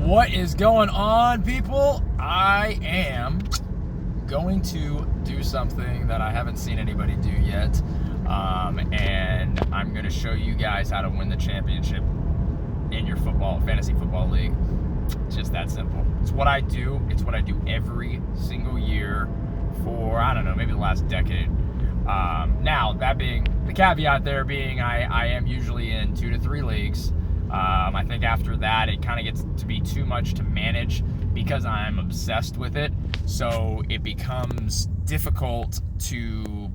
What is going on, people? I am going to do something that I haven't seen anybody do yet, and I'm going to show you guys how to win the championship in your fantasy football league. It's just that simple. It's what I do. It's what I do every single year for, I don't know, maybe the last decade. Now, that being, the caveat there being I am usually in 2 to 3 leagues. I think after that, it kind of gets to be too much to manage because I'm obsessed with it. So it becomes difficult to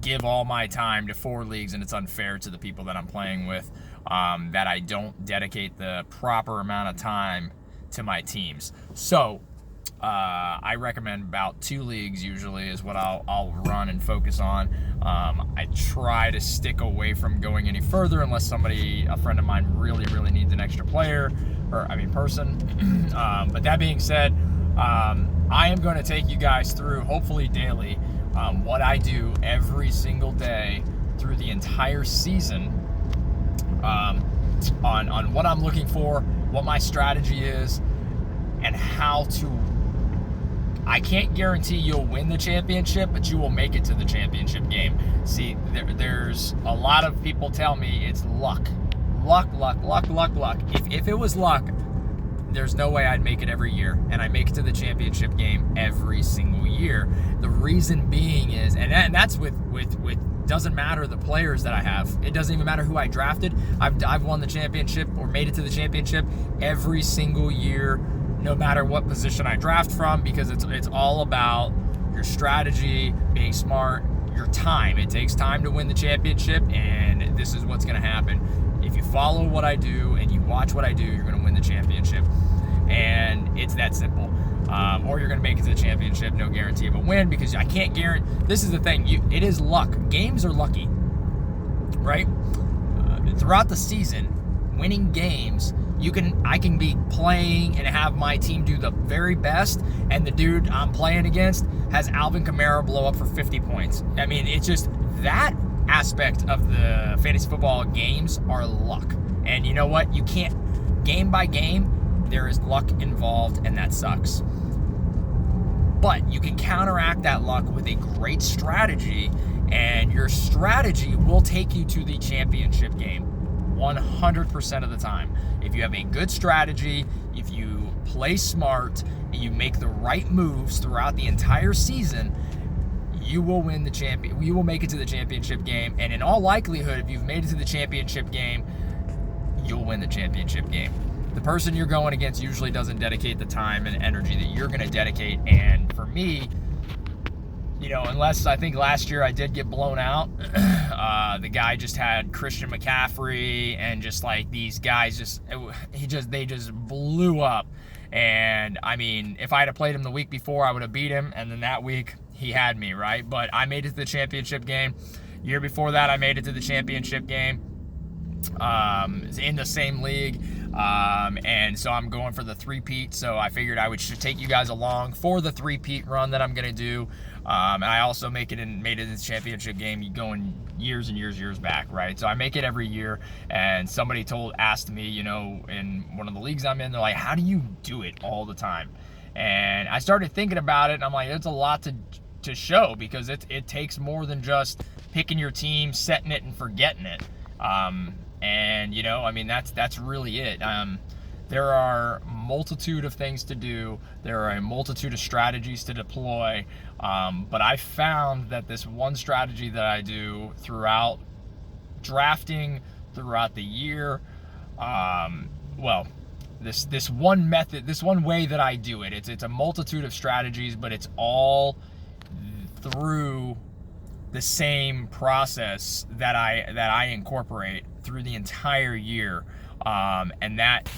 give all my time to 4 leagues, and it's unfair to the people that I'm playing with, that I don't dedicate the proper amount of time to my teams. So I recommend about 2 leagues usually is what I'll run and focus on. I try to stick away from going any further unless a friend of mine really needs an extra player, person. But that being said, I am going to take you guys through, hopefully daily, what I do every single day through the entire season, on what I'm looking for, what my strategy is, and how to. I can't guarantee you'll win the championship, but you will make it to the championship game. See, there's a lot of people tell me it's luck. Luck. If it was luck, there's no way I'd make it every year, and I make it to the championship game every single year. The reason being is, and that's with doesn't matter the players that I have. It doesn't even matter who I drafted. I've won the championship or made it to the championship every single year, no matter what position I draft from, because it's all about your strategy, being smart, your time. It takes time to win the championship, and this is what's going to happen. If you follow what I do and you watch what I do, you're going to win the championship. And it's that simple. Or you're going to make it to the championship, no guarantee of a win, because I can't guarantee. This is the thing. It is luck. Games are lucky, right? Throughout the season, winning games, I can be playing and have my team do the very best, and the dude I'm playing against has Alvin Kamara blow up for 50 points. I mean, it's just that aspect of the fantasy football games are luck. And you know what? You can't, game by game, there is luck involved, and that sucks. But you can counteract that luck with a great strategy, and your strategy will take you to the championship game 100% of the time. If you have a good strategy, if you play smart, and you make the right moves throughout the entire season, you will win the champion. You will make it to the championship game, and in all likelihood, if you've made it to the championship game, you'll win the championship game. The person you're going against usually doesn't dedicate the time and energy that you're going to dedicate, and for me, unless I think last year I did get blown out. The guy just had Christian McCaffrey, and just like these guys they just blew up. And I mean, if I had played him the week before, I would have beat him, and then that week he had me, right? But I made it to the championship game. Year before that, I made it to the championship game. In the same league. And so I'm going for the 3-peat, so I figured I should take you guys along for the 3-peat run that I'm going to do. And I also made it in the championship game going years and years back, right? So I make it every year, and somebody asked me, in one of the leagues I'm in, they're like, how do you do it all the time? And I started thinking about it, and I'm like, it's a lot to show, because it takes more than just picking your team, setting it, and forgetting it. And that's really it. There are a multitude of things to do. There are a multitude of strategies to deploy. But I found that this one strategy that I do throughout drafting, throughout the year, this one method, this one way that I do it, it's a multitude of strategies, but it's all through the same process that I incorporate through the entire year, and that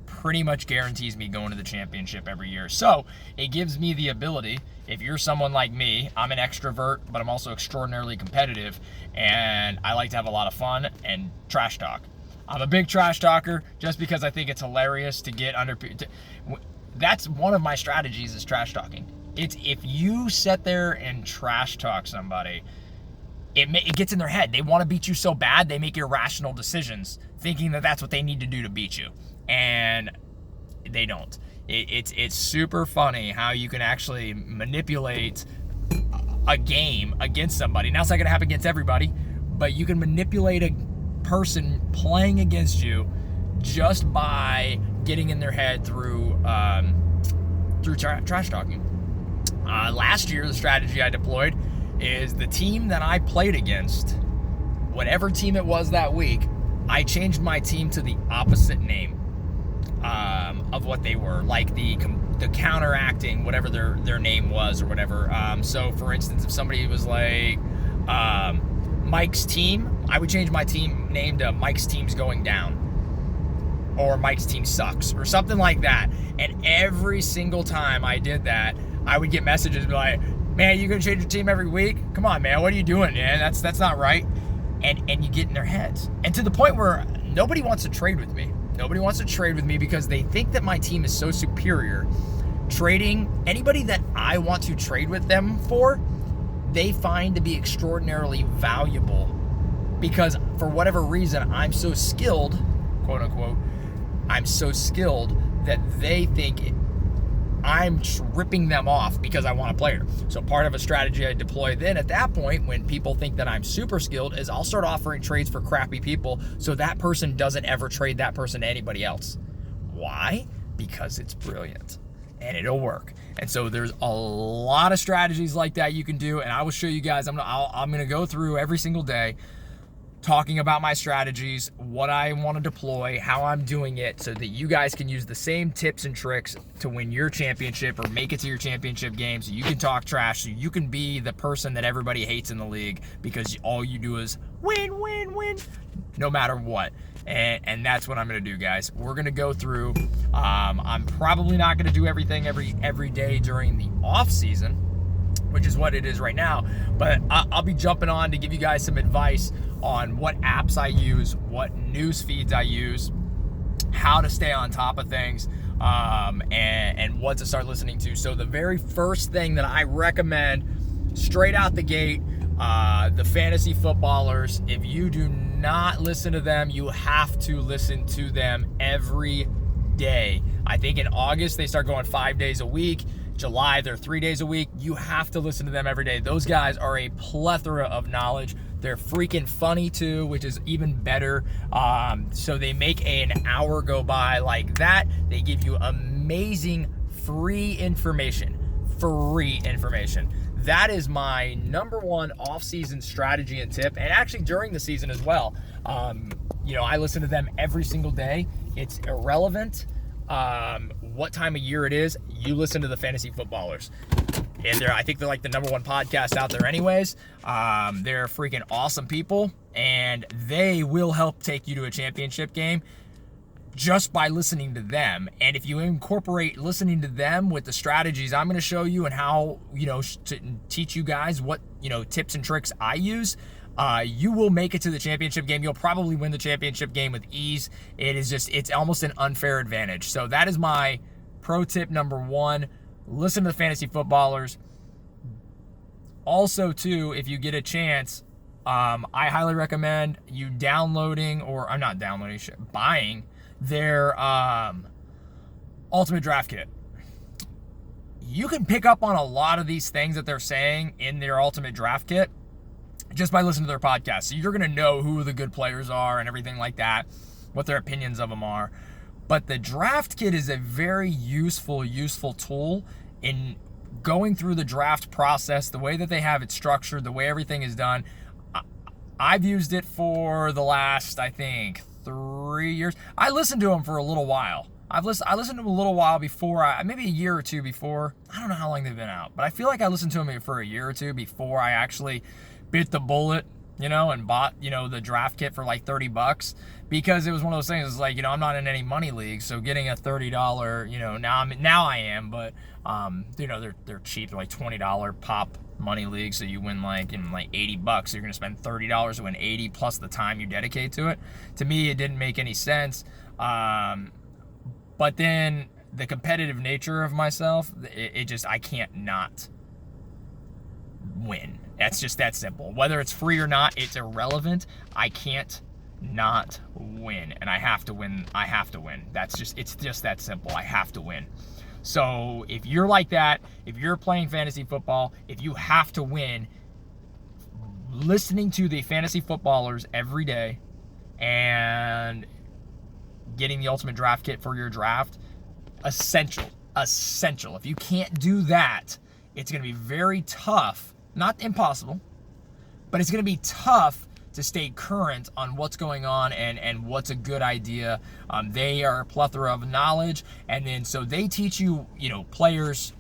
pretty much guarantees me going to the championship every year. So it gives me the ability, if you're someone like me, I'm an extrovert, but I'm also extraordinarily competitive, and I like to have a lot of fun and trash talk. I'm a big trash talker just because I think it's hilarious to get under. That's one of my strategies, is trash talking. It's if you sit there and trash talk somebody, it gets in their head. They want to beat you so bad, they make irrational decisions, thinking that that's what they need to do to beat you. And they don't. It's super funny how you can actually manipulate a game against somebody. Now, it's not going to happen against everybody, but you can manipulate a person playing against you just by getting in their head through trash talking. Last year, the strategy I deployed is the team that I played against, whatever team it was that week, I changed my team to the opposite name of what they were, like the counteracting whatever their name was or whatever. So for instance, if somebody was like Mike's team, I would change my team name to Mike's team's going down, or Mike's team sucks, or something like that. And every single time I did that, I would get messages like, man, you gonna change your team every week? Come on, man, what are you doing, man? That's not right. And you get in their heads. And to the point where nobody wants to trade with me. Nobody wants to trade with me because they think that my team is so superior. Trading anybody that I want to trade with them for, they find to be extraordinarily valuable because for whatever reason, I'm so skilled, quote unquote, I'm so skilled that they think I'm ripping them off because I want a player. So part of a strategy I deploy then at that point when people think that I'm super skilled is I'll start offering trades for crappy people so that person doesn't ever trade that person to anybody else. Why? Because it's brilliant and it'll work. And so there's a lot of strategies like that you can do, and I will show you guys. I'm gonna go through every single day talking about my strategies, what I want to deploy, how I'm doing it, so that you guys can use the same tips and tricks to win your championship or make it to your championship game, so you can talk trash, so you can be the person that everybody hates in the league because all you do is win, win, win, no matter what. And that's what I'm going to do, guys. We're going to go through. I'm probably not going to do everything every day during the off season, which is what it is right now, but I'll be jumping on to give you guys some advice on what apps I use, what news feeds I use, how to stay on top of things, and what to start listening to. So the very first thing that I recommend straight out the gate, the fantasy footballers, if you do not listen to them, you have to listen to them every day. I think in August they start going 5 days a week. July, they're 3 days a week. You have to listen to them every day. Those guys are a plethora of knowledge. They're freaking funny too, which is even better. So they make an hour go by like that. They give you amazing free information. That is my number one off-season strategy and tip, and actually during the season as well. I listen to them every single day. It's irrelevant what time of year it is. You listen to the fantasy footballers, and I think they're like the number one podcast out there anyways. They're freaking awesome people, and they will help take you to a championship game just by listening to them. And if you incorporate listening to them with the strategies I'm going to show you and how, to teach you guys what, tips and tricks I use, you will make it to the championship game. You'll probably win the championship game with ease. It's almost an unfair advantage. So that is my pro tip number one. Listen to the fantasy footballers. Also, too, if you get a chance, I highly recommend you buying their Ultimate Draft Kit. You can pick up on a lot of these things that they're saying in their Ultimate Draft Kit just by listening to their podcast. So you're going to know who the good players are and everything like that, what their opinions of them are. But the draft kit is a very useful tool in going through the draft process, the way that they have it structured, the way everything is done. I've used it for the last, I think, 3 years. I listened to them for a little while. I listened to them a little while before, maybe a year or two before. I don't know how long they've been out, but I feel like I listened to them for a year or two before I actually bit the bullet, and bought, the draft kit for like $30, because it was one of those things. It's like, I'm not in any money leagues, so getting a $30, now I am, but they're cheap. They're like $20 pop money leagues, so you win like $80. So you're gonna spend $30 to win $80 plus the time you dedicate to it. To me, it didn't make any sense. But then the competitive nature of myself, I can't not win. That's just that simple. Whether it's free or not, it's irrelevant. I can't not win. And I have to win. I have to win. It's just that simple. I have to win. So if you're like that, if you're playing fantasy football, if you have to win, listening to the fantasy footballers every day and getting the ultimate draft kit for your draft, essential. If you can't do that, it's going to be very tough, not impossible, but it's going to be tough to stay current on what's going on and what's a good idea. They are a plethora of knowledge, and then so they teach you, players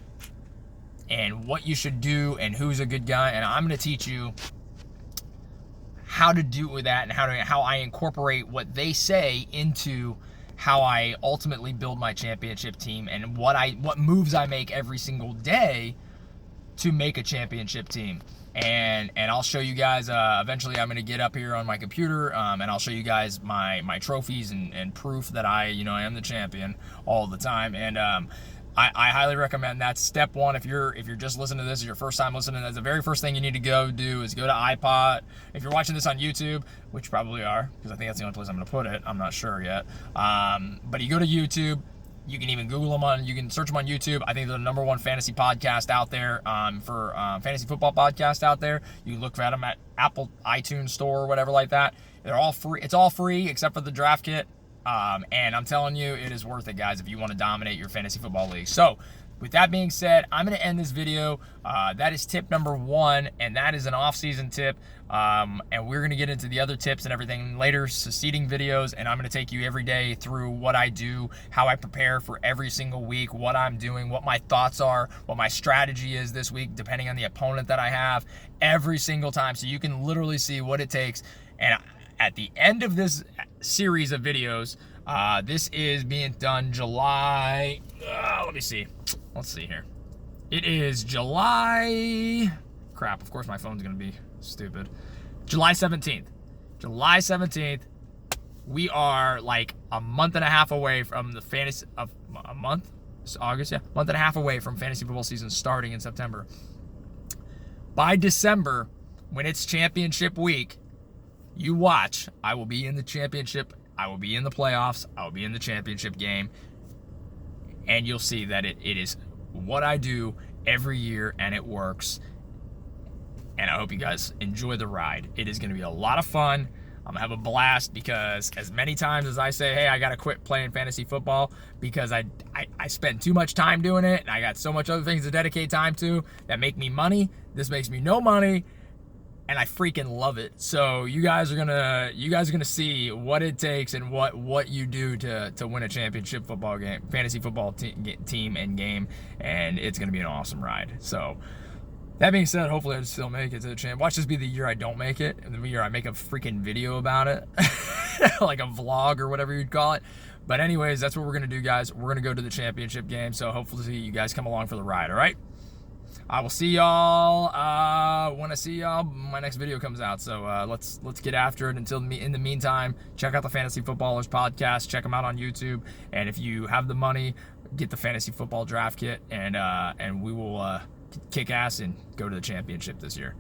and what you should do and who's a good guy, and I'm going to teach you how to do with that and how I incorporate what they say into how I ultimately build my championship team and what moves I make every single day to make a championship team. And I'll show you guys, eventually I'm going to get up here on my computer, and I'll show you guys my trophies and proof that I am the champion all the time. And I highly recommend that. Step one, if you're just listening to this, your first time listening, that's the very first thing you need to go do is go to iPod. If you're watching this on YouTube, which you probably are, because I think that's the only place I'm going to put it. I'm not sure yet. But you go to YouTube. You can even Google them you can search them on YouTube. I think they're the number one fantasy podcast out there, for fantasy football podcast out there. You can look at them at Apple iTunes Store or whatever like that. They're all free. It's all free except for the draft kit. And I'm telling you, it is worth it, guys, if you want to dominate your fantasy football league. So, with that being said, I'm going to end this video. That is tip number 1, and that is an off-season tip. And we're going to get into the other tips and everything later, succeeding videos, and I'm going to take you every day through what I do, how I prepare for every single week, what I'm doing, what my thoughts are, what my strategy is this week, depending on the opponent that I have, every single time. So you can literally see what it takes. And at the end of this series of videos, this is being done July, let me see. Let's see here. It is July, crap, of course my phone's going to be stupid. July 17th. July 17th. We are like a month and a half away from the fantasy of a month. It's August, yeah. Month and a half away from fantasy football season starting in September. By December, when it's championship week, you watch. I will be in the championship. I will be in the playoffs. I will be in the championship game. And you'll see that it is what I do every year, and it works. And I hope you guys enjoy the ride. It is going to be a lot of fun. I'm going to have a blast because as many times as I say, hey, I got to quit playing fantasy football because I spend too much time doing it, and I got so much other things to dedicate time to that make me money. This makes me no money. And I freaking love it. So you guys are gonna see what it takes and what you do to win a championship football game, fantasy football team and game, and it's gonna be an awesome ride. So that being said, hopefully I still make it to the champ. Watch this be the year I don't make it, and the year I make a freaking video about it, like a vlog or whatever you'd call it. But anyways, that's what we're gonna do, guys. We're gonna go to the championship game. So hopefully you guys come along for the ride. All right. I will see y'all when I see y'all. My next video comes out. So let's get after it. In the meantime, check out the Fantasy Footballers podcast. Check them out on YouTube. And if you have the money, get the fantasy football draft kit, and we will kick ass and go to the championship this year.